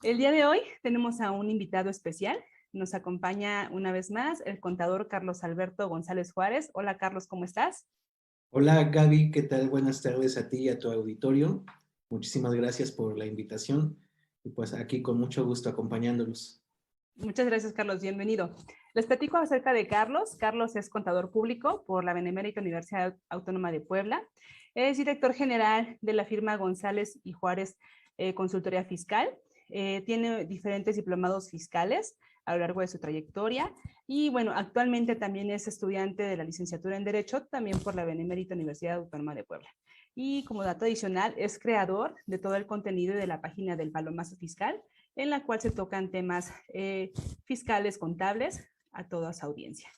El día de hoy tenemos a un invitado especial. Nos acompaña una vez más el contador Carlos Alberto González Juárez. Hola Carlos, ¿cómo estás? Hola Gaby, ¿qué tal? Buenas tardes a ti y a tu auditorio. Muchísimas gracias por la invitación y pues aquí con mucho gusto acompañándolos. Muchas gracias, Carlos. Bienvenido. Les platico acerca de Carlos. Carlos es contador público por la Benemérita Universidad Autónoma de Puebla. Es director general de la firma González y Juárez Consultoría Fiscal. Tiene diferentes diplomados fiscales a lo largo de su trayectoria. Y bueno, actualmente también es estudiante de la licenciatura en Derecho, también por la Benemérita Universidad Autónoma de Puebla. Y como dato adicional, es creador de todo el contenido de la página del Palomazo Fiscal, en la cual se tocan temas fiscales, contables, a toda su audiencia.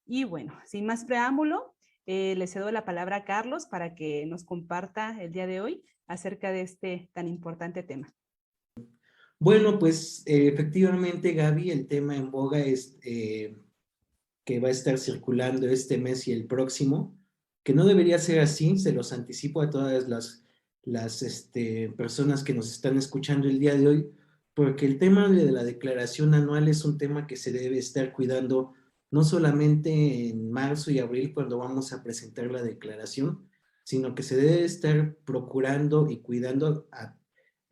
Y bueno, sin más preámbulo, le cedo la palabra a Carlos para que nos comparta el día de hoy acerca de este tan importante tema. Bueno, pues efectivamente Gaby, el tema en boga es que va a estar circulando este mes y el próximo, que no debería ser así, se los anticipo a todas las personas que nos están escuchando el día de hoy, porque el tema de la declaración anual es un tema que se debe estar cuidando no solamente en marzo y abril cuando vamos a presentar la declaración, sino que se debe estar procurando y cuidando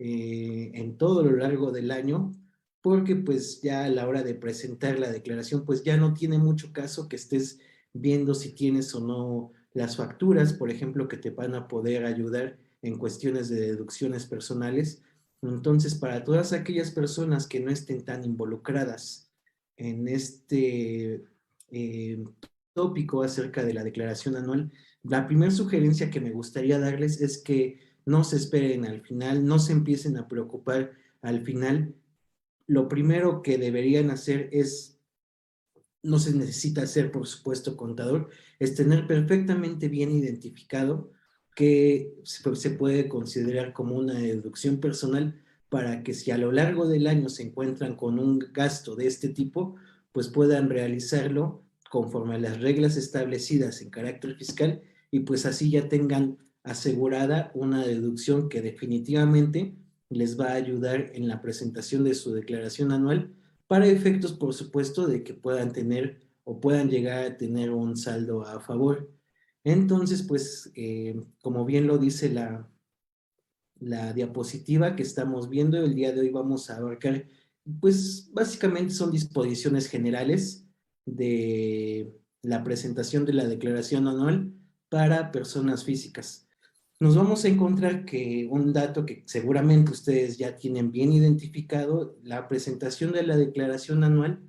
en todo lo largo del año, porque pues ya a la hora de presentar la declaración, pues ya no tiene mucho caso que estés viendo si tienes o no las facturas, por ejemplo, que te van a poder ayudar en cuestiones de deducciones personales. Entonces, para todas aquellas personas que no estén tan involucradas en este eh, tópico acerca de la declaración anual, la primera sugerencia que me gustaría darles es que no se esperen al final, no se empiecen a preocupar al final. Lo primero que deberían hacer es, no se necesita ser, por supuesto, contador, es tener perfectamente bien identificado que se puede considerar como una deducción personal para que si a lo largo del año se encuentran con un gasto de este tipo, pues puedan realizarlo conforme a las reglas establecidas en carácter fiscal y pues así ya tengan asegurada una deducción que definitivamente les va a ayudar en la presentación de su declaración anual para efectos, por supuesto, de que puedan tener o puedan llegar a tener un saldo a favor. Entonces, pues, como bien lo dice la diapositiva que estamos viendo, el día de hoy vamos a abarcar, pues, básicamente son disposiciones generales de la presentación de la declaración anual para personas físicas. Nos vamos a encontrar que un dato que seguramente ustedes ya tienen bien identificado, la presentación de la declaración anual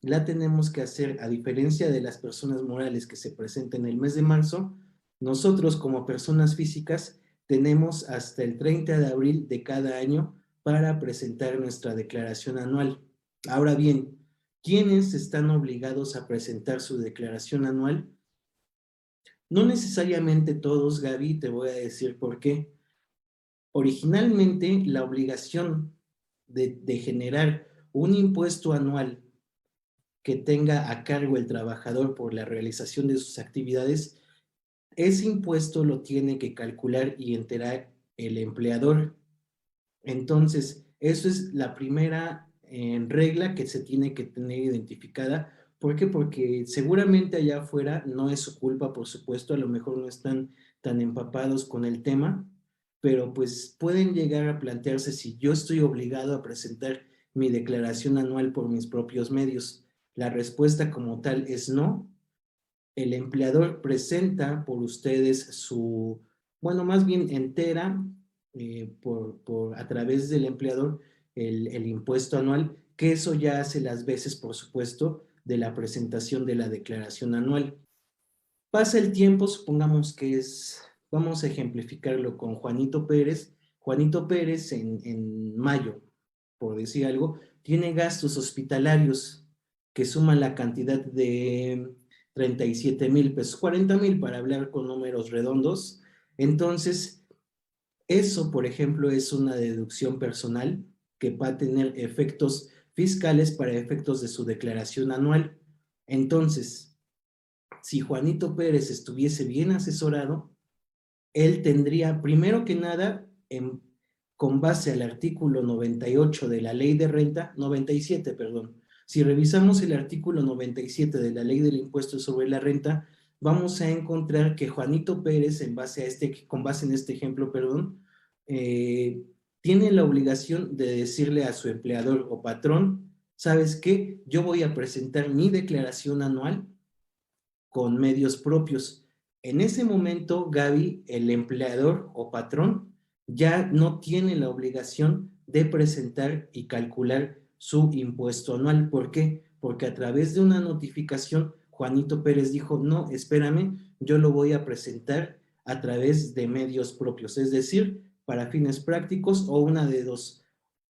la tenemos que hacer, a diferencia de las personas morales que se presentan el mes de marzo, nosotros como personas físicas tenemos hasta el 30 de abril de cada año para presentar nuestra declaración anual. Ahora bien, ¿quiénes están obligados a presentar su declaración anual? No necesariamente todos, Gaby, te voy a decir por qué. Originalmente, la obligación de generar un impuesto anual que tenga a cargo el trabajador por la realización de sus actividades, ese impuesto lo tiene que calcular y enterar el empleador. Entonces, eso es la primera regla que se tiene que tener identificada. ¿Por qué? Porque seguramente allá afuera no es su culpa, por supuesto, a lo mejor no están tan empapados con el tema, pero pues pueden llegar a plantearse si yo estoy obligado a presentar mi declaración anual por mis propios medios. La respuesta como tal es no. El empleador presenta por ustedes su, bueno, más bien entera a través del empleador el impuesto anual, que eso ya hace las veces, por supuesto, de la presentación de la declaración anual. Pasa el tiempo, supongamos que vamos a ejemplificarlo con Juanito Pérez. Juanito Pérez en mayo, por decir algo, tiene gastos hospitalarios que suman la cantidad de 37,000 pesos, 40,000 para hablar con números redondos. Entonces, eso, por ejemplo, es una deducción personal que va a tener efectos fiscales para efectos de su declaración anual. Entonces, si Juanito Pérez estuviese bien asesorado, él tendría, primero que nada, con base al artículo 98 de la ley de renta, 97, perdón. Si revisamos el artículo 97 de la ley del impuesto sobre la renta, vamos a encontrar que Juanito Pérez, con base en este ejemplo, perdón, tiene la obligación de decirle a su empleador o patrón, ¿sabes qué? Yo voy a presentar mi declaración anual con medios propios. En ese momento, Gaby, el empleador o patrón, ya no tiene la obligación de presentar y calcular su impuesto anual. ¿Por qué? Porque a través de una notificación, Juanito Pérez dijo, no, espérame, yo lo voy a presentar a través de medios propios, es decir, para fines prácticos o una de dos,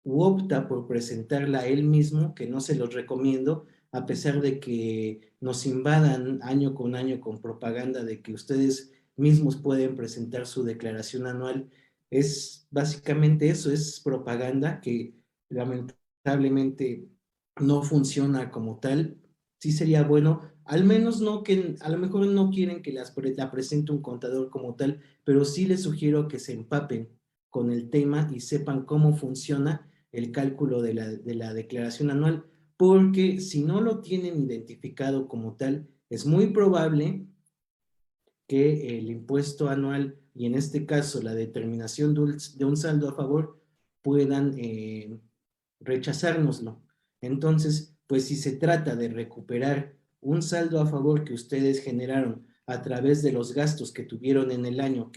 u opta por presentarla él mismo, que no se los recomiendo, a pesar de que nos invadan año con propaganda de que ustedes mismos pueden presentar su declaración anual. Es básicamente eso, es propaganda que lamentablemente no funciona como tal. Sí sería bueno, al menos no que, a lo mejor no quieren que la presente un contador como tal, pero sí les sugiero que se empapen con el tema y sepan cómo funciona el cálculo de la declaración anual, porque si no lo tienen identificado como tal, es muy probable que el impuesto anual y en este caso la determinación de un saldo a favor puedan rechazárnoslo. Entonces, pues si se trata de recuperar un saldo a favor que ustedes generaron a través de los gastos que tuvieron en el año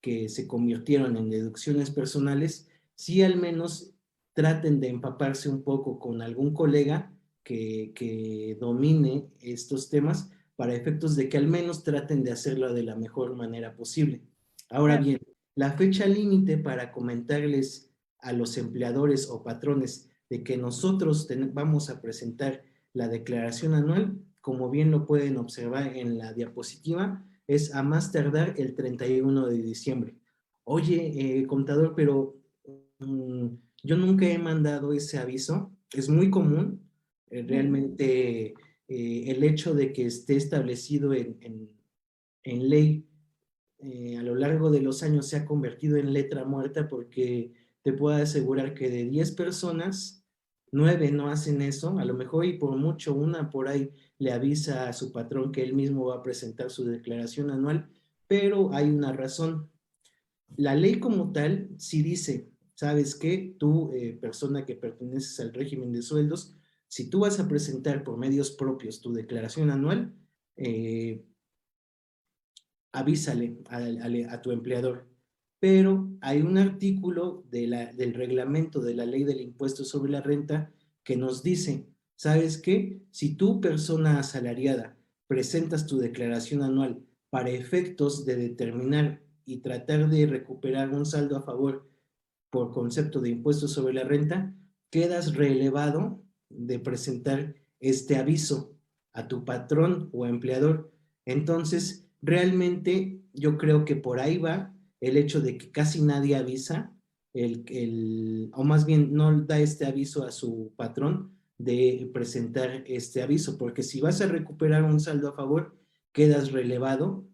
que se convirtieron en deducciones personales, sí al menos traten de empaparse un poco con algún colega que domine estos temas para efectos de que al menos traten de hacerlo de la mejor manera posible. Ahora Claro. bien, la fecha límite para comentarles a los empleadores o patrones de que nosotros vamos a presentar la declaración anual, como bien lo pueden observar en la diapositiva, es a más tardar el 31 de diciembre. Oye, contador, pero yo nunca he mandado ese aviso. Es muy común, realmente el hecho de que esté establecido en ley a lo largo de los años se ha convertido en letra muerta porque te puedo asegurar que de 10 personas, 9 no hacen eso, a lo mejor y por mucho una por ahí le avisa a su patrón que él mismo va a presentar su declaración anual, pero hay una razón. La ley como tal sí dice, ¿sabes qué? Tú, persona que perteneces al régimen de sueldos, si tú vas a presentar por medios propios tu declaración anual, avísale a tu empleador. Pero hay un artículo del reglamento de la ley del impuesto sobre la renta que nos dice, ¿sabes qué? Si tú, persona asalariada, presentas tu declaración anual para efectos de determinar y tratar de recuperar un saldo a favor por concepto de impuesto sobre la renta, quedas relevado de presentar este aviso a tu patrón o empleador. Entonces, realmente yo creo que por ahí va el hecho de que casi nadie avisa, o más bien no da este aviso a su patrón de presentar este aviso, porque si vas a recuperar un saldo a favor, quedas relevado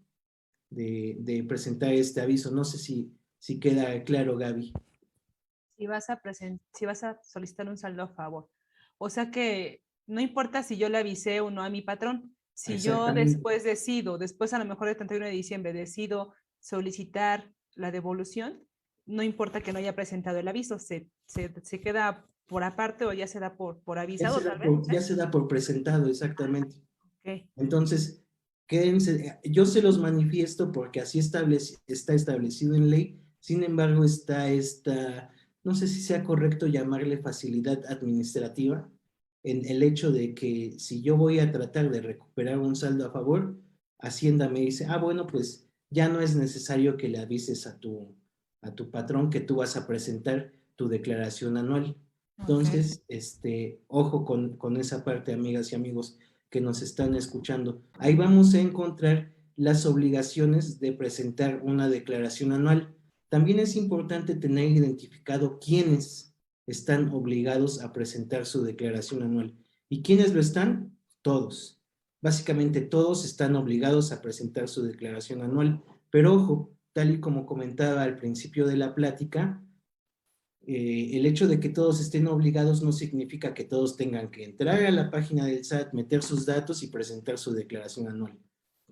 de presentar este aviso. No sé si queda claro, Gaby. Si vas a solicitar un saldo a favor. O sea que no importa si yo le avisé o no a mi patrón, si yo Exactamente. después a lo mejor del 31 de diciembre, decido solicitar la devolución, no importa que no haya presentado el aviso, se queda por aparte o ya se da por avisado, tal vez, no Ya sé. se da por presentado, exactamente. Ok, Entonces, quédense, yo se los manifiesto porque así está establecido en ley, sin embargo está esta, no sé si sea correcto llamarle facilidad administrativa, en el hecho de que si yo voy a tratar de recuperar un saldo a favor, Hacienda me dice, bueno, pues ya no es necesario que le avises a tu patrón que tú vas a presentar tu declaración anual. ok. Entonces, ojo con esa parte, amigas y amigos que nos están escuchando. Ahí vamos a encontrar las obligaciones de presentar una declaración anual. También es importante tener identificado quiénes están obligados a presentar su declaración anual. ¿Y quiénes lo están? Todos. Básicamente todos están obligados a presentar su declaración anual. Pero ojo, tal y como comentaba al principio de la plática, El hecho de que todos estén obligados no significa que todos tengan que entrar a la página del SAT, meter sus datos y presentar su declaración anual.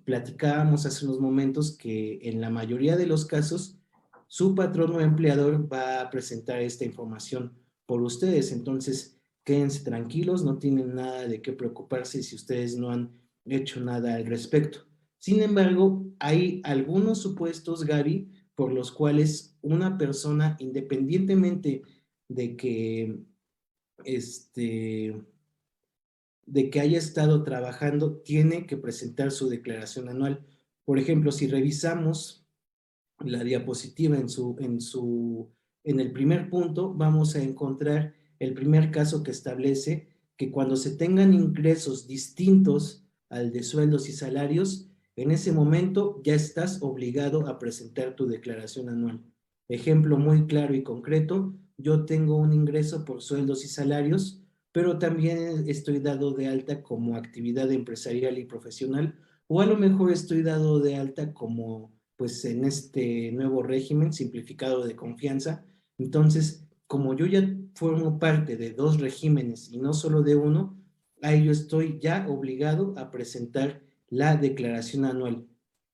Platicábamos hace unos momentos que en la mayoría de los casos su patrón o empleador va a presentar esta información por ustedes. Entonces, quédense tranquilos, no tienen nada de qué preocuparse si ustedes no han hecho nada al respecto. Sin embargo, hay algunos supuestos, Gaby, por los cuales una persona, independientemente de que, este, de que haya estado trabajando, tiene que presentar su declaración anual. Por ejemplo, si revisamos la diapositiva en el primer punto, vamos a encontrar el primer caso que establece que cuando se tengan ingresos distintos al de sueldos y salarios, en ese momento ya estás obligado a presentar tu declaración anual. Ejemplo muy claro y concreto, yo tengo un ingreso por sueldos y salarios, pero también estoy dado de alta como actividad empresarial y profesional, o a lo mejor estoy dado de alta como pues en este nuevo régimen simplificado de confianza. Entonces, como yo ya formo parte de dos regímenes y no solo de uno, a ello estoy ya obligado a presentar la declaración anual.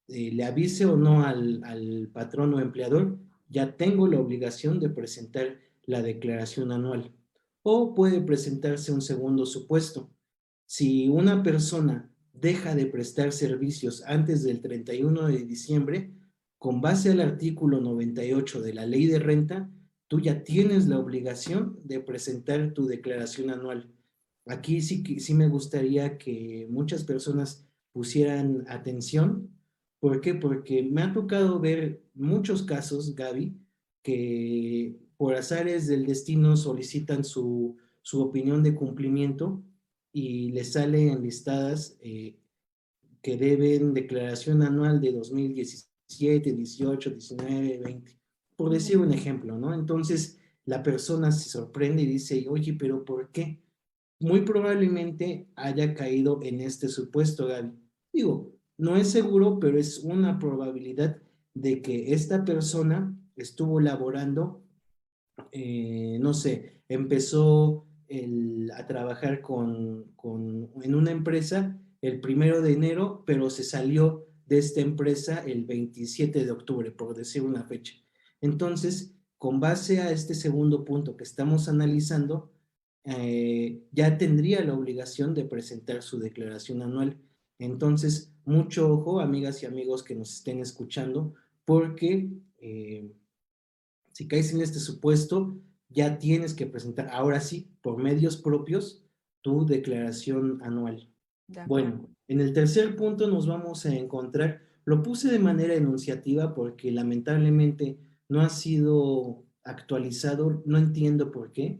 Le avise o no al patrón o empleador, ya tengo la obligación de presentar la declaración anual. O puede presentarse un segundo supuesto. Si una persona deja de prestar servicios antes del 31 de diciembre, con base al artículo 98 de la Ley de Renta, tú ya tienes la obligación de presentar tu declaración anual. Aquí sí me gustaría que muchas personas pusieran atención. ¿Por qué? Porque me ha tocado ver muchos casos, Gaby, que por azares del destino solicitan su opinión de cumplimiento y les sale enlistadas que deben declaración anual de 2017, 18, 19, 20, por decir un ejemplo, ¿no? Entonces la persona se sorprende y dice, oye, pero ¿por qué? Muy probablemente haya caído en este supuesto, Gaby. Digo, no es seguro, pero es una probabilidad de que esta persona estuvo laborando, no sé, empezó a trabajar en una empresa el 1 de enero, pero se salió de esta empresa el 27 de octubre, por decir una fecha. Entonces, con base a este segundo punto que estamos analizando, ya tendría la obligación de presentar su declaración anual. Entonces, mucho ojo, amigas y amigos que nos estén escuchando, porque si caes en este supuesto, ya tienes que presentar, ahora sí, por medios propios, tu declaración anual. De Bueno, acuerdo. en el tercer punto nos vamos a encontrar, lo puse de manera enunciativa porque lamentablemente no ha sido actualizado, no entiendo por qué,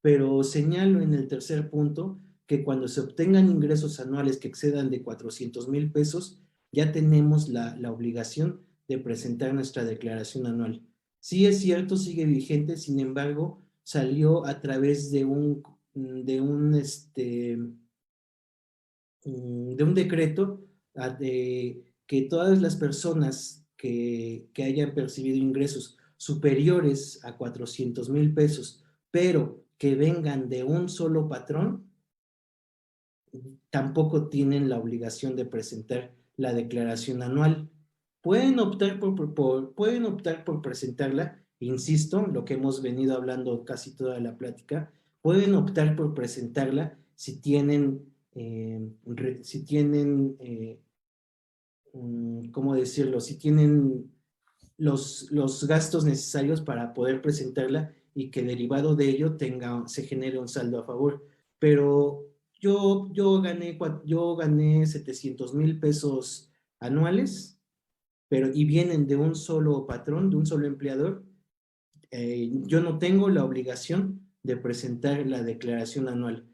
pero señalo en el tercer punto que cuando se obtengan ingresos anuales que excedan de 400,000 pesos, ya tenemos la obligación de presentar nuestra declaración anual. Sí es cierto, sigue vigente, sin embargo, salió a través de un decreto que todas las personas que hayan percibido ingresos superiores a 400,000 pesos, pero que vengan de un solo patrón, tampoco tienen la obligación de presentar la declaración anual. Pueden optar por presentarla, insisto, lo que hemos venido hablando casi toda la plática, pueden optar por presentarla si tienen, ¿cómo decirlo? Si tienen los gastos necesarios para poder presentarla y que derivado de ello se genere un saldo a favor. Pero yo gané 700,000 pesos anuales, y vienen de un solo patrón, de un solo empleador. Yo no tengo la obligación de presentar la declaración anual.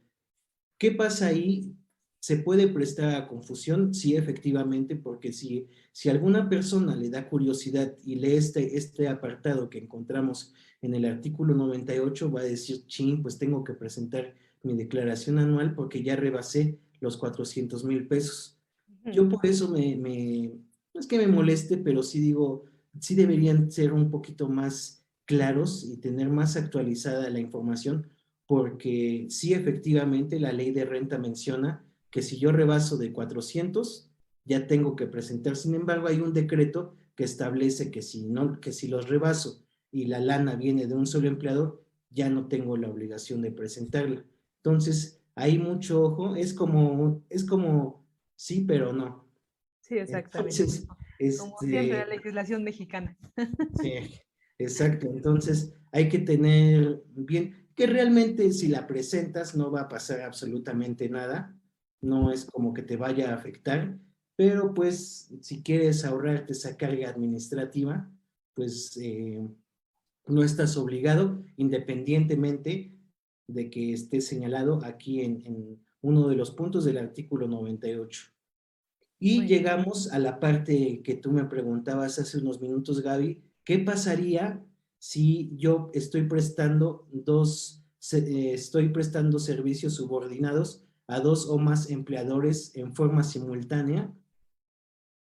¿Qué pasa ahí? ¿Se puede prestar a confusión? Sí, efectivamente, porque si alguna persona le da curiosidad y lee este apartado que encontramos en el artículo 98, va a decir, chin, pues tengo que presentar mi declaración anual porque ya rebasé los 400,000 pesos. Yo por eso no es que me moleste, pero sí digo, sí deberían ser un poquito más claros y tener más actualizada la información, porque sí, efectivamente, la ley de renta menciona que si yo rebaso de 400, ya tengo que presentar. Sin embargo, hay un decreto que establece que si, no, que si los rebaso y la lana viene de un solo empleador, ya no tengo la obligación de presentarla. Entonces, hay mucho ojo, es como sí, pero no. Sí, exactamente. Entonces, Como siempre, la legislación mexicana. sí, exacto. Entonces, hay que tener bien que realmente si la presentas no va a pasar absolutamente nada, no es como que te vaya a afectar, pero pues si quieres ahorrarte esa carga administrativa, pues no estás obligado, independientemente de que esté señalado aquí en uno de los puntos del artículo 98. Y Muy bien. llegamos a la parte que tú me preguntabas hace unos minutos, Gaby. ¿Qué pasaría si yo estoy prestando servicios subordinados a dos o más empleadores en forma simultánea?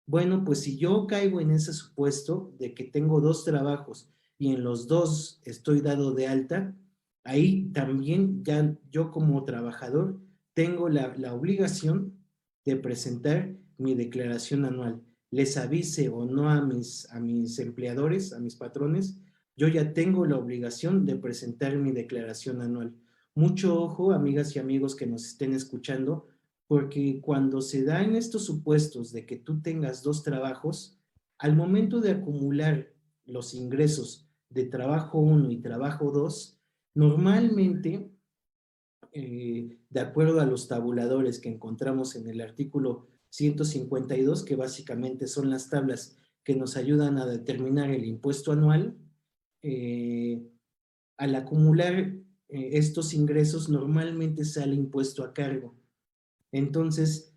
Bueno, pues si yo caigo en ese supuesto de que tengo dos trabajos y en los dos estoy dado de alta, ahí también ya yo como trabajador tengo la obligación de presentar mi declaración anual. Les avise o no a mis empleadores, a mis patrones, yo ya tengo la obligación de presentar mi declaración anual. Mucho ojo, amigas y amigos que nos estén escuchando, porque cuando se da en estos supuestos de que tú tengas dos trabajos, al momento de acumular los ingresos de trabajo 1 y trabajo 2, normalmente, de acuerdo a los tabuladores que encontramos en el artículo 152, que básicamente son las tablas que nos ayudan a determinar el impuesto anual, eh, al acumular estos ingresos normalmente sale impuesto a cargo. Entonces,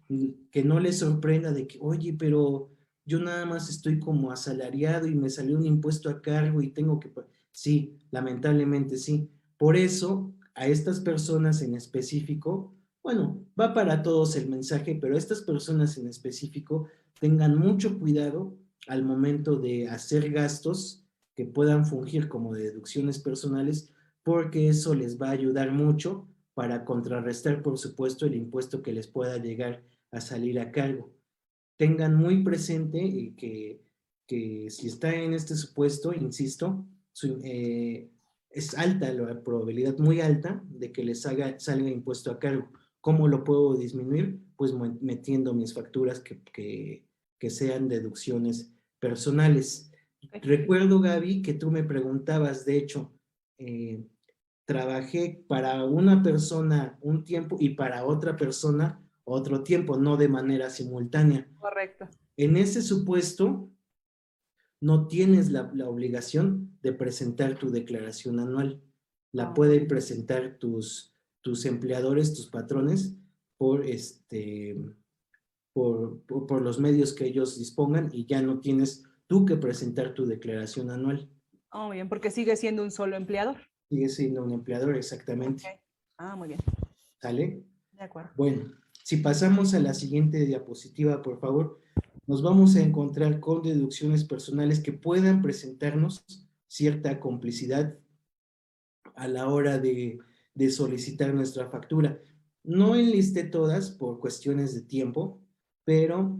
que no les sorprenda de que, oye, pero yo nada más estoy como asalariado y me salió un impuesto a cargo y tengo que... Sí, lamentablemente sí. Por eso, a estas personas en específico, bueno, va para todos el mensaje, pero a estas personas en específico tengan mucho cuidado al momento de hacer gastos que puedan fungir como deducciones personales, porque eso les va a ayudar mucho para contrarrestar, por supuesto, el impuesto que les pueda llegar a salir a cargo. Tengan muy presente que si está en este supuesto, insisto, es alta la probabilidad, muy alta, de que les salga impuesto a cargo. ¿Cómo lo puedo disminuir? Pues metiendo mis facturas que sean deducciones personales. Ok. Recuerdo, Gaby, que tú me preguntabas, de hecho, eh, trabajé para una persona un tiempo y para otra persona otro tiempo, no de manera simultánea. Correcto. En ese supuesto, no tienes la obligación de presentar tu declaración anual. La Oh, pueden presentar tus empleadores, tus patrones, por, por los medios que ellos dispongan y ya no tienes tú que presentar tu declaración anual. oh, muy bien, porque sigue siendo un solo empleador. Sigue siendo un empleador, Ok. exactamente. Ah, muy bien. ¿Sale? De acuerdo. Bueno, si pasamos a la siguiente diapositiva, por favor, nos vamos a encontrar con deducciones personales que puedan presentarnos cierta complicidad a la hora de solicitar nuestra factura. No enlisté todas por cuestiones de tiempo, pero,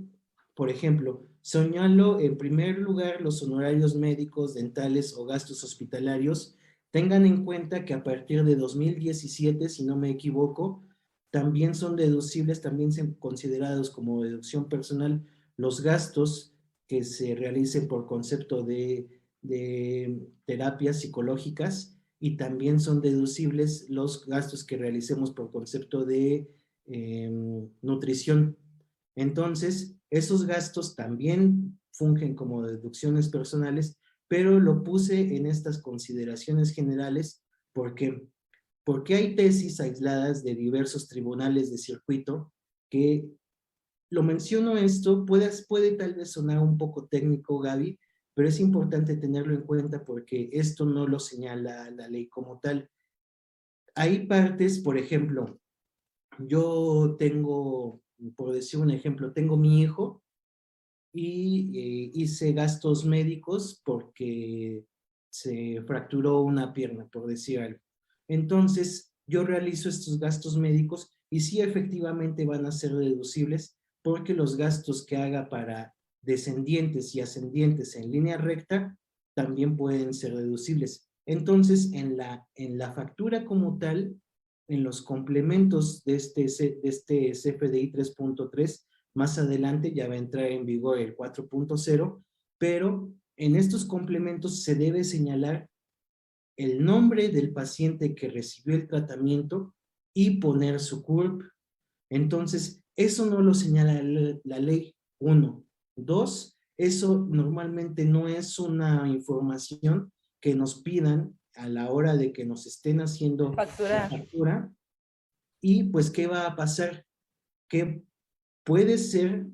por ejemplo, señalo en primer lugar los honorarios médicos, dentales o gastos hospitalarios. Tengan en cuenta que a partir de 2017, si no me equivoco, también son deducibles, también son considerados como deducción personal los gastos que se realicen por concepto de terapias psicológicas, y también son deducibles los gastos que realicemos por concepto de nutrición. Entonces, esos gastos también fungen como deducciones personales, pero lo puse en estas consideraciones generales porque porque hay tesis aisladas de diversos tribunales de circuito que lo menciono esto, puede tal vez sonar un poco técnico, Gaby, pero es importante tenerlo en cuenta porque esto no lo señala la ley como tal. Hay partes, por ejemplo, yo tengo, por decir un ejemplo, tengo mi hijo y hice gastos médicos porque se fracturó una pierna, por decir algo. Entonces, yo realizo estos gastos médicos y sí efectivamente van a ser deducibles porque los gastos que haga para descendientes y ascendientes en línea recta también pueden ser deducibles. Entonces, en la factura como tal, en los complementos de este CFDI 3.3, más adelante ya va a entrar en vigor el 4.0, pero en estos complementos se debe señalar el nombre del paciente que recibió el tratamiento y poner su CURP. Entonces, eso no lo señala la ley, 1. 2, eso normalmente no es una información que nos pidan a la hora de que nos estén haciendo la Facturar. factura. Y pues, ¿qué va a pasar? Que puede ser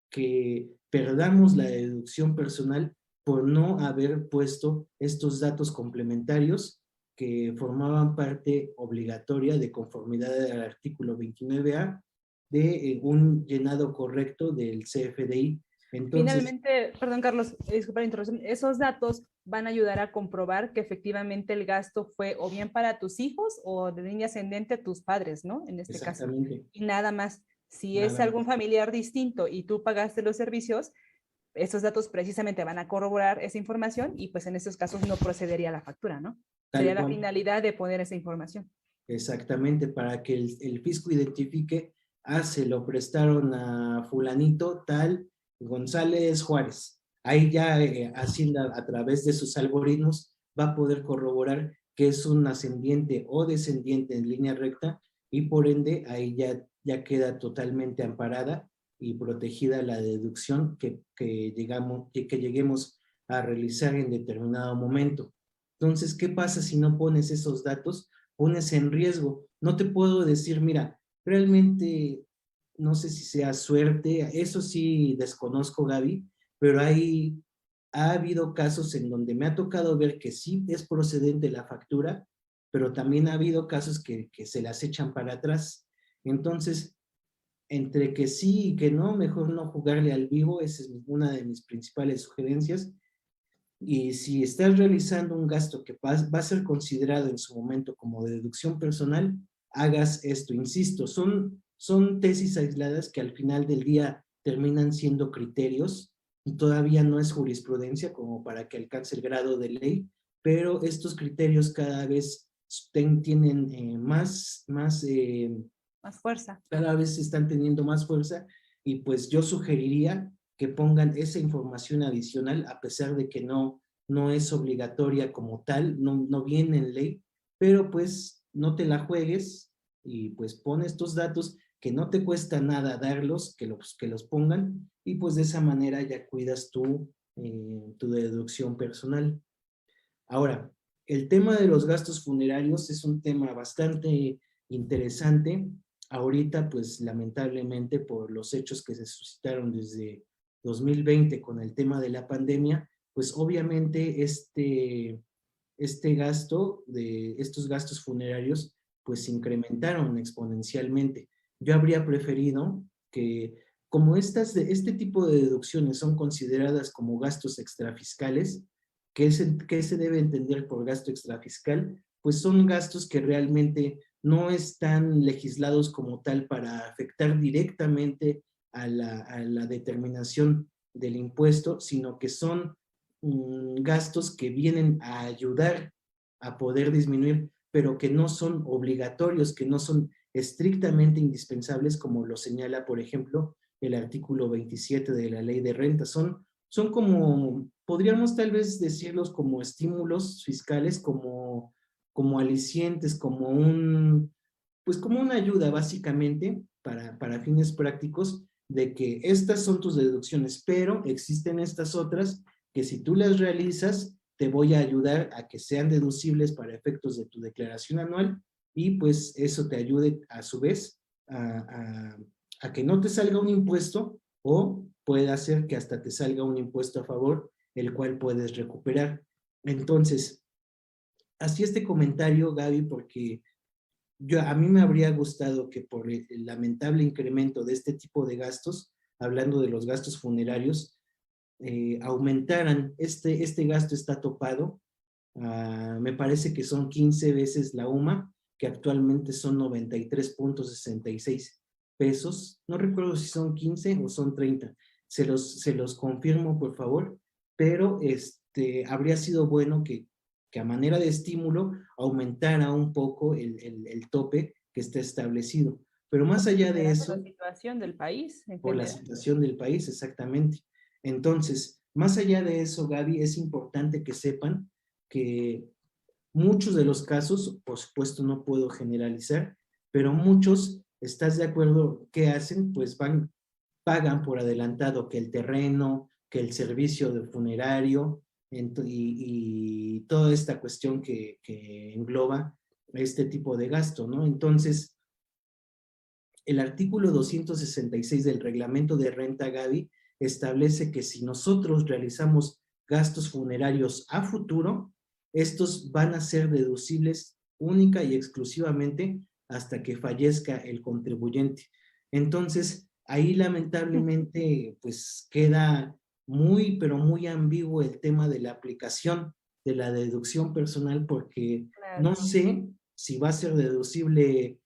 que perdamos la deducción personal por no haber puesto estos datos complementarios que formaban parte obligatoria de conformidad al artículo 29A de un llenado correcto del CFDI. Entonces, Finalmente, perdón Carlos, disculpa la interrupción, esos datos van a ayudar a comprobar que efectivamente el gasto fue o bien para tus hijos o de línea ascendente a tus padres, ¿no? En este caso. exactamente, Y nada más. Si es nada algún más. familiar distinto y tú pagaste los servicios, esos datos precisamente van a corroborar esa información y pues en esos casos no procedería la factura, ¿no? Sería Tal la cual. finalidad de poner esa información. Exactamente, para que el fisco identifique, se lo prestaron a fulanito tal González Juárez. Ahí ya Hacienda a través de sus algoritmos va a poder corroborar que es un ascendiente o descendiente en línea recta y por ende ahí ya queda totalmente amparada y protegida la deducción que lleguemos a realizar en determinado momento. Entonces, ¿qué pasa si no pones esos datos? Pones en riesgo. No te puedo decir, mira, realmente no sé si sea suerte, eso sí desconozco, Gaby, pero ha habido casos en donde me ha tocado ver que sí es procedente la factura, pero también ha habido casos que se las echan para atrás. Entonces, entre que sí y que no, mejor no jugarle al vivo, esa es una de mis principales sugerencias. Y si estás realizando un gasto que va a ser considerado en su momento como deducción personal, hagas esto. Insisto, son tesis aisladas que al final del día terminan siendo criterios y todavía no es jurisprudencia como para que alcance el grado de ley, pero estos criterios cada vez tienen Más fuerza. cada vez están teniendo más fuerza y pues yo sugeriría que pongan esa información adicional a pesar de que no es obligatoria como tal, no viene en ley, pero pues no te la juegues y pues pon estos datos que no te cuesta nada darlos, que los pongan y pues de esa manera ya cuidas tu deducción personal. Ahora, el tema de los gastos funerarios es un tema bastante interesante. Ahorita, pues lamentablemente por los hechos que se suscitaron desde 2020 con el tema de la pandemia, pues obviamente estos gastos funerarios, pues se incrementaron exponencialmente. Yo habría preferido que, como este tipo de deducciones son consideradas como gastos extrafiscales, ¿qué se debe entender por gasto extrafiscal? Pues son gastos que realmente no están legislados como tal para afectar directamente a la determinación del impuesto, sino que son gastos que vienen a ayudar a poder disminuir, pero que no son obligatorios, que no son estrictamente indispensables, como lo señala, por ejemplo, el artículo 27 de la ley de renta. Son como, podríamos tal vez decirlos como estímulos fiscales, como alicientes, pues como una ayuda básicamente para fines prácticos de que estas son tus deducciones, pero existen estas otras que si tú las realizas, te voy a ayudar a que sean deducibles para efectos de tu declaración anual y pues eso te ayude a su vez a que no te salga un impuesto o puede hacer que hasta te salga un impuesto a favor, el cual puedes recuperar. Entonces, así este comentario, Gaby, porque a mí me habría gustado que por el lamentable incremento de este tipo de gastos, hablando de los gastos funerarios, aumentaran, este gasto está topado, me parece que son 15 veces la UMA, que actualmente son 93.66 pesos. No recuerdo si son 15 o son 30. Se los confirmo, por favor, pero habría sido bueno que a manera de estímulo aumentara un poco el tope que está establecido. Pero más allá de Considerando eso, la situación del país en por la general. situación del país, exactamente. Entonces, más allá de eso, Gaby, es importante que sepan que muchos de los casos, por supuesto no puedo generalizar, pero muchos, ¿estás de acuerdo? ¿Qué hacen? Pues pagan por adelantado que el terreno, que el servicio de funerario y toda esta cuestión que engloba este tipo de gasto, ¿no? Entonces, el artículo 266 del reglamento de renta, Gaby, establece que si nosotros realizamos gastos funerarios a futuro, estos van a ser deducibles única y exclusivamente hasta que fallezca el contribuyente. Entonces, ahí lamentablemente pues queda muy, pero muy ambiguo el tema de la aplicación de la deducción personal, porque Claro. no sé si va a ser deducible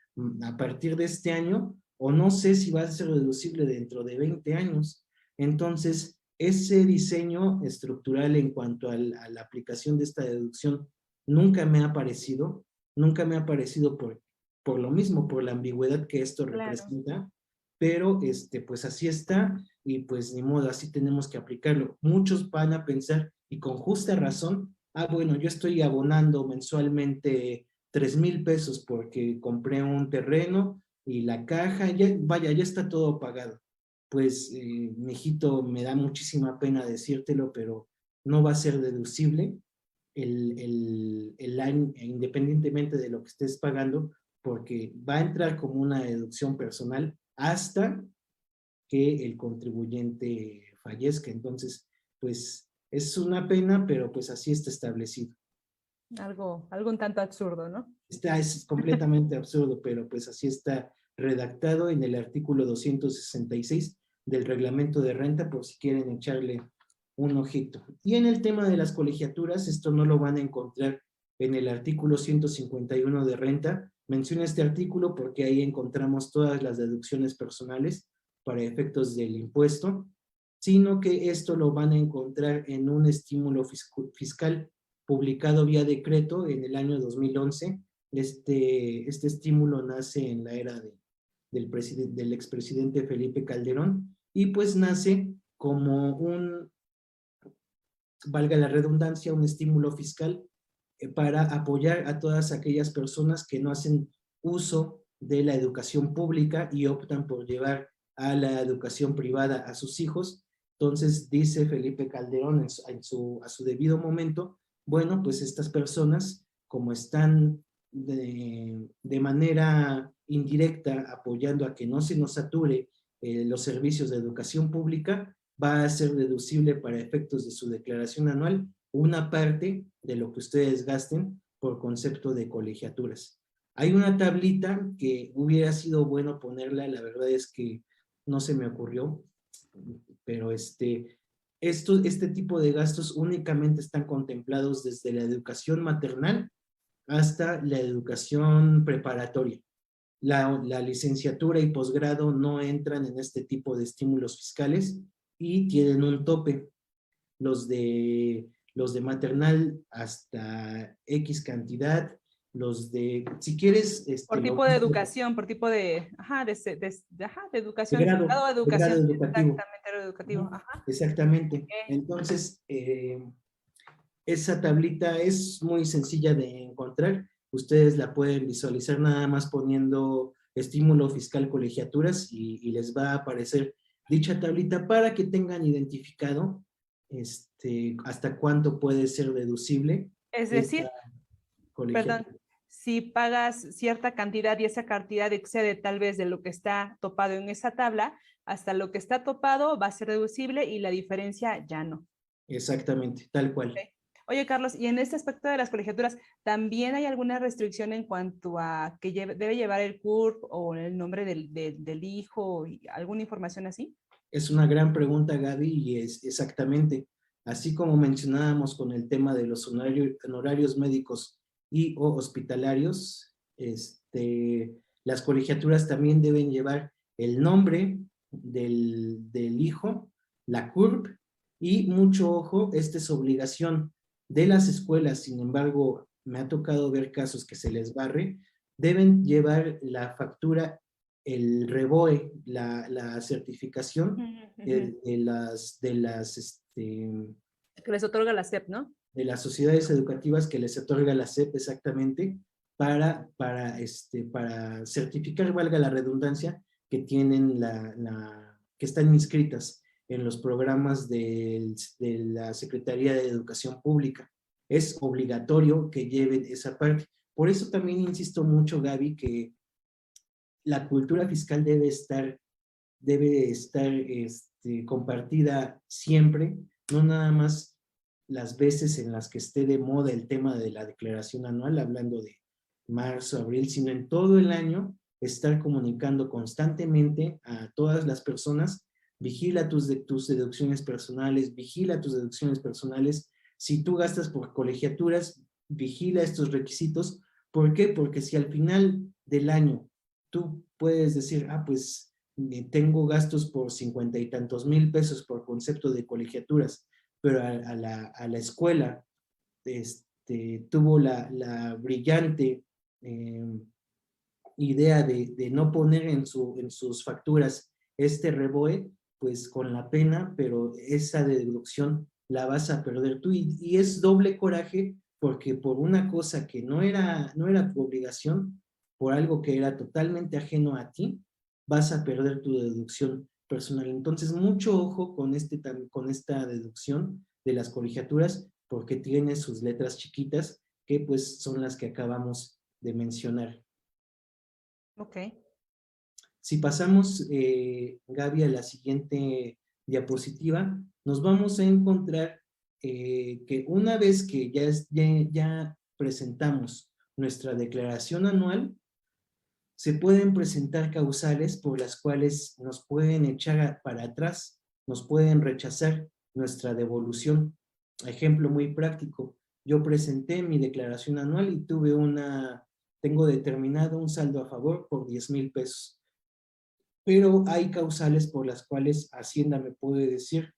a partir de este año, o no sé si va a ser reducible dentro de 20 años. Entonces, ese diseño estructural en cuanto a la aplicación de esta deducción nunca me ha parecido por lo mismo, por la ambigüedad que esto Claro. representa, pero pues así está y pues ni modo, así tenemos que aplicarlo. Muchos van a pensar, y con justa razón, bueno, yo estoy abonando mensualmente 3,000 pesos porque compré un terreno y la caja, ya, vaya, ya está todo pagado. Pues, mijito, me da muchísima pena decírtelo, pero no va a ser deducible el año, independientemente de lo que estés pagando, porque va a entrar como una deducción personal hasta que el contribuyente fallezca. Entonces, pues es una pena, pero pues así está establecido. Algo un tanto absurdo, ¿no? Es completamente absurdo, pero pues así está redactado en el artículo 266 del reglamento de renta, por si quieren echarle un ojito. Y en el tema de las colegiaturas, esto no lo van a encontrar en el artículo 151 de renta. Menciono este artículo porque ahí encontramos todas las deducciones personales para efectos del impuesto, sino que esto lo van a encontrar en un estímulo fiscal publicado vía decreto en el año 2011. Este estímulo nace en la era del expresidente Felipe Calderón y pues nace como valga la redundancia, un estímulo fiscal para apoyar a todas aquellas personas que no hacen uso de la educación pública y optan por llevar a la educación privada a sus hijos. Entonces dice Felipe Calderón a su debido momento, bueno, pues estas personas, como están de manera indirecta apoyando a que no se nos sature los servicios de educación pública, va a ser deducible para efectos de su declaración anual una parte de lo que ustedes gasten por concepto de colegiaturas. Hay una tablita que hubiera sido bueno ponerla, la verdad es que no se me ocurrió, pero este tipo de gastos únicamente están contemplados desde la educación maternal hasta la educación preparatoria. La licenciatura y posgrado no entran en este tipo de estímulos fiscales y tienen un tope. Los de maternal hasta X cantidad, si quieres, Por tipo de educación, por tipo de, ajá, de educación, grado de de grado educación, educativo. exactamente, grado educativo, ajá. Exactamente. Ok. Entonces, esa tablita es muy sencilla de encontrar. Ustedes la pueden visualizar nada más poniendo estímulo fiscal colegiaturas y les va a aparecer dicha tablita para que tengan identificado hasta cuánto puede ser deducible Es esta decir, perdón, colegiatura. si pagas cierta cantidad y esa cantidad excede tal vez de lo que está topado en esa tabla, hasta lo que está topado va a ser deducible y la diferencia ya no. Exactamente, tal cual. Ok. Oye, Carlos, y en este aspecto de las colegiaturas, ¿también hay alguna restricción en cuanto a que debe llevar el CURP o el nombre del hijo y alguna información así? Es una gran pregunta, Gaby, y es exactamente. así como mencionábamos con el tema de los honorarios médicos y o hospitalarios, las colegiaturas también deben llevar el nombre del hijo, la CURP, y mucho ojo, esta es obligación de las escuelas. Sin embargo, me ha tocado ver casos que se les barre, deben llevar la factura, el REBOE, la certificación que les otorga la SEP, ¿no? de las sociedades educativas que les otorga la SEP exactamente, para certificar, valga la redundancia, que tienen que están inscritas en los programas de la Secretaría de Educación Pública. Es obligatorio que lleven esa parte. Por eso también insisto mucho, Gaby, que la cultura fiscal debe estar compartida siempre, no nada más las veces en las que esté de moda el tema de la declaración anual, hablando de marzo, abril, sino en todo el año, estar comunicando constantemente a todas las personas. Vigila tus deducciones personales, vigila tus deducciones personales. Si tú gastas por colegiaturas, vigila estos requisitos. ¿Por qué? Porque si al final del año tú puedes decir, pues tengo gastos por 50 y tantos mil pesos por concepto de colegiaturas, pero a la escuela tuvo la brillante idea de no poner en sus facturas este REBOE, pues con la pena, pero esa deducción la vas a perder tú, y es doble coraje, porque por una cosa que no era tu obligación, por algo que era totalmente ajeno a ti, vas a perder tu deducción personal. Entonces, mucho ojo con esta deducción de las colegiaturas, porque tiene sus letras chiquitas, que pues son las que acabamos de mencionar. Ok. Si pasamos, Gaby, a la siguiente diapositiva, nos vamos a encontrar que una vez que ya presentamos nuestra declaración anual, se pueden presentar causales por las cuales nos pueden echar para atrás, nos pueden rechazar nuestra devolución. Ejemplo muy práctico, yo presenté mi declaración anual y tengo determinado un saldo a favor por 10,000 pesos. Pero hay causales por las cuales Hacienda me puede decir,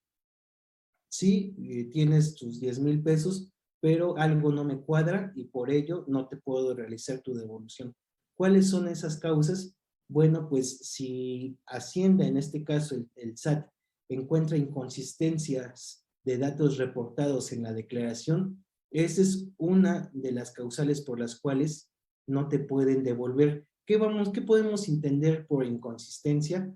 sí, tienes tus 10,000 pesos, pero algo no me cuadra y por ello no te puedo realizar tu devolución. ¿Cuáles son esas causas? Bueno, pues si Hacienda, en este caso el SAT, encuentra inconsistencias de datos reportados en la declaración, esa es una de las causales por las cuales no te pueden devolver. ¿Qué podemos entender por inconsistencia?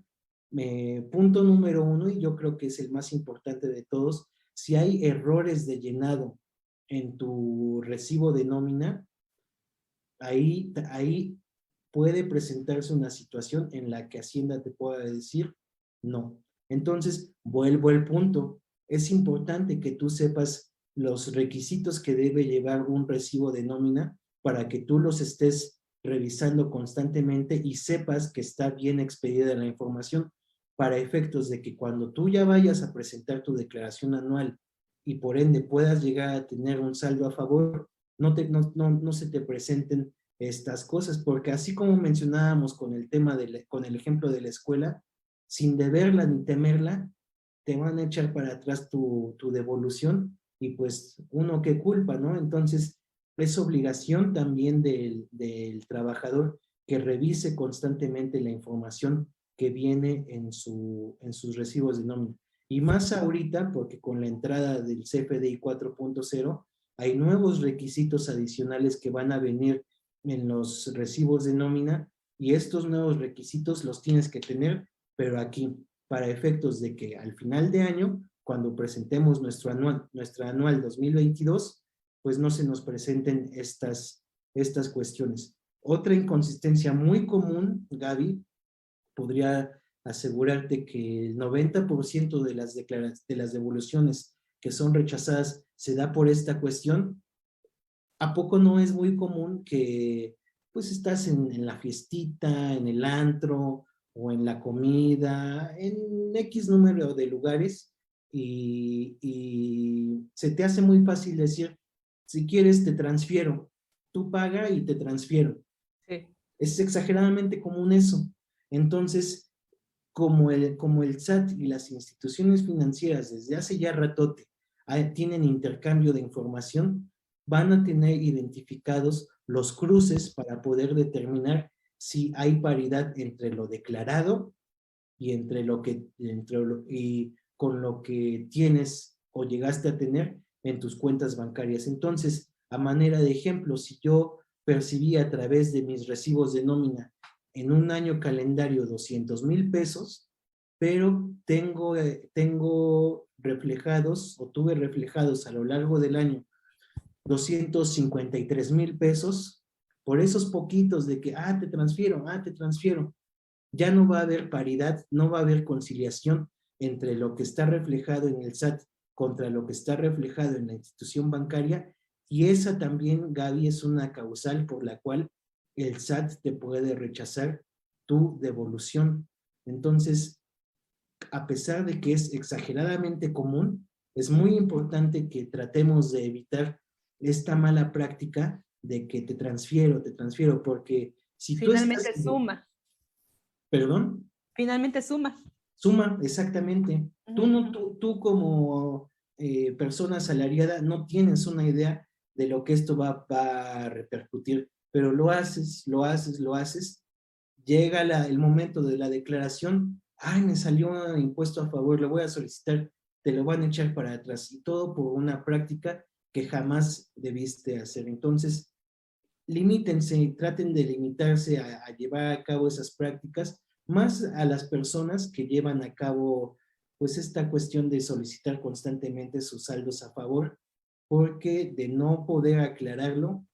Punto número 1, y yo creo que es el más importante de todos, si hay errores de llenado en tu recibo de nómina, ahí puede presentarse una situación en la que Hacienda te pueda decir no. Entonces, vuelvo al punto. Es importante que tú sepas los requisitos que debe llevar un recibo de nómina para que tú los estés revisando constantemente y sepas que está bien expedida la información, para efectos de que cuando tú ya vayas a presentar tu declaración anual y por ende puedas llegar a tener un saldo a favor, no se te presenten estas cosas, porque así como mencionábamos con el tema con el ejemplo de la escuela, sin deberla ni temerla, te van a echar para atrás tu devolución, y pues uno qué culpa, ¿no? Entonces es obligación también del trabajador que revise constantemente la información que viene en sus recibos de nómina. Y más ahorita, porque con la entrada del CFDI 4.0 hay nuevos requisitos adicionales que van a venir en los recibos de nómina, y estos nuevos requisitos los tienes que tener, pero aquí, para efectos de que al final de año, cuando presentemos nuestra anual 2022, pues no se nos presenten estas cuestiones. Otra inconsistencia muy común, Gaby, podría asegurarte que el 90% de las devoluciones que son rechazadas se da por esta cuestión. ¿A poco no es muy común que pues estás en la fiestita, en el antro o en la comida, en X número de lugares, y se te hace muy fácil decir, si quieres te transfiero, tú paga y te transfiero. Sí. Es exageradamente común eso. Entonces, como el SAT y las instituciones financieras desde hace ya ratote tienen intercambio de información, van a tener identificados los cruces para poder determinar si hay paridad entre lo declarado y y con lo que tienes o llegaste a tener en tus cuentas bancarias. Entonces, a manera de ejemplo, si yo percibí a través de mis recibos de nómina en un año calendario 200,000 pesos, pero tengo reflejados o tuve reflejados a lo largo del año 253,000 pesos, por esos poquitos de que, te transfiero, ya no va a haber paridad, no va a haber conciliación entre lo que está reflejado en el SAT contra lo que está reflejado en la institución bancaria, y esa también, Gaby, es una causal por la cual el SAT te puede rechazar tu devolución. Entonces, a pesar de que es exageradamente común, es muy importante que tratemos de evitar esta mala práctica de que te transfiero, porque si tú estás... Finalmente suma. ¿Perdón? Finalmente suma. Suma, exactamente. Tú como persona asalariada no tienes una idea de lo que esto va a repercutir, pero lo haces. Llega el momento de la declaración, me salió un impuesto a favor, lo voy a solicitar, te lo van a echar para atrás, y todo por una práctica que jamás debiste hacer. Entonces, limítense, traten de limitarse a llevar a cabo esas prácticas, más a las personas que llevan a cabo pues esta cuestión de solicitar constantemente sus saldos a favor, porque de no poder aclararlo,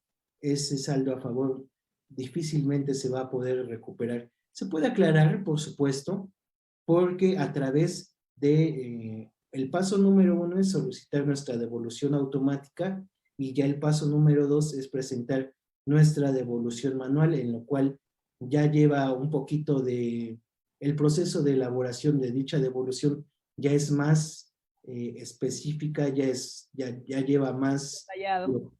ese saldo a favor difícilmente se va a poder recuperar. Se puede aclarar, por supuesto, porque a través de el paso número 1 es solicitar nuestra devolución automática, y ya el paso número 2 es presentar nuestra devolución manual, en lo cual ya lleva un poquito de... El proceso de elaboración de dicha devolución ya es más específica, ya lleva más... Detallado.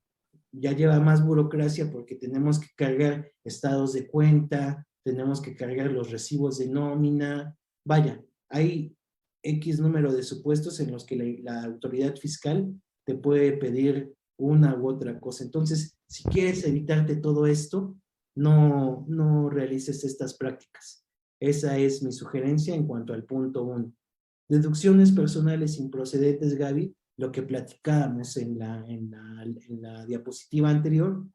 Ya lleva más burocracia, porque tenemos que cargar estados de cuenta, tenemos que cargar los recibos de nómina. Vaya, hay X número de supuestos en los que la autoridad fiscal te puede pedir una u otra cosa. Entonces, si quieres evitarte todo esto, no realices estas prácticas. Esa es mi sugerencia en cuanto al punto 1. Deducciones personales improcedentes, Gaby, lo que platicábamos en la diapositiva anterior.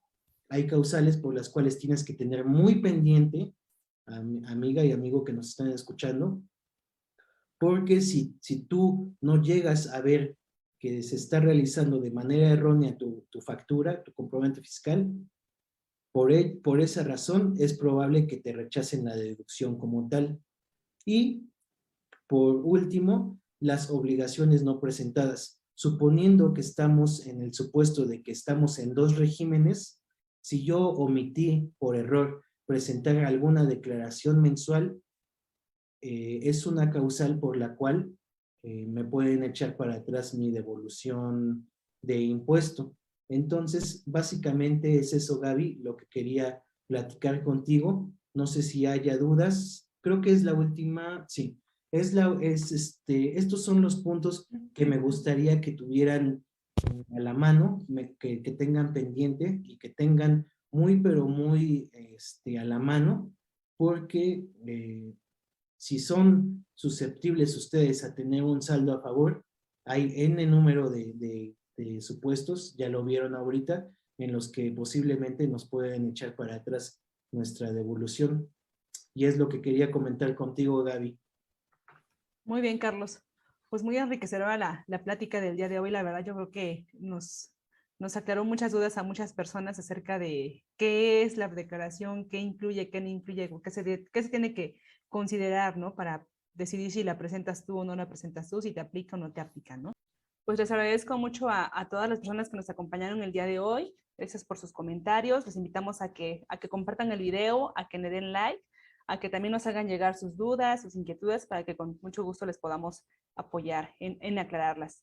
Hay causales por las cuales tienes que tener muy pendiente, amiga y amigo que nos están escuchando, porque si tú no llegas a ver que se está realizando de manera errónea tu factura, tu comprobante fiscal, por esa razón es probable que te rechacen la deducción como tal. Y por último, las obligaciones no presentadas. Suponiendo que estamos en el supuesto de que estamos en dos regímenes, si yo omití por error presentar alguna declaración mensual, es una causal por la cual me pueden echar para atrás mi devolución de impuesto. Entonces, básicamente es eso, Gaby, lo que quería platicar contigo. No sé si haya dudas. Creo que es la última, sí. Estos son los puntos que me gustaría que tuvieran a la mano, que tengan pendiente y que tengan muy, pero muy a la mano, porque si son susceptibles ustedes a tener un saldo a favor, hay N número de supuestos, ya lo vieron ahorita, en los que posiblemente nos pueden echar para atrás nuestra devolución. Y es lo que quería comentar contigo, Gaby. Muy bien, Carlos. Pues muy enriquecedora la plática del día de hoy. La verdad, yo creo que nos aclaró muchas dudas a muchas personas acerca de qué es la declaración, qué incluye, qué no incluye, qué se tiene que considerar, ¿no? Para decidir si la presentas tú o no la presentas tú, si te aplica o no te aplica, ¿no? Pues les agradezco mucho a todas las personas que nos acompañaron el día de hoy. Gracias por sus comentarios. Les invitamos a que compartan el video, a que le den like, a que también nos hagan llegar sus dudas, sus inquietudes, para que con mucho gusto les podamos apoyar en aclararlas.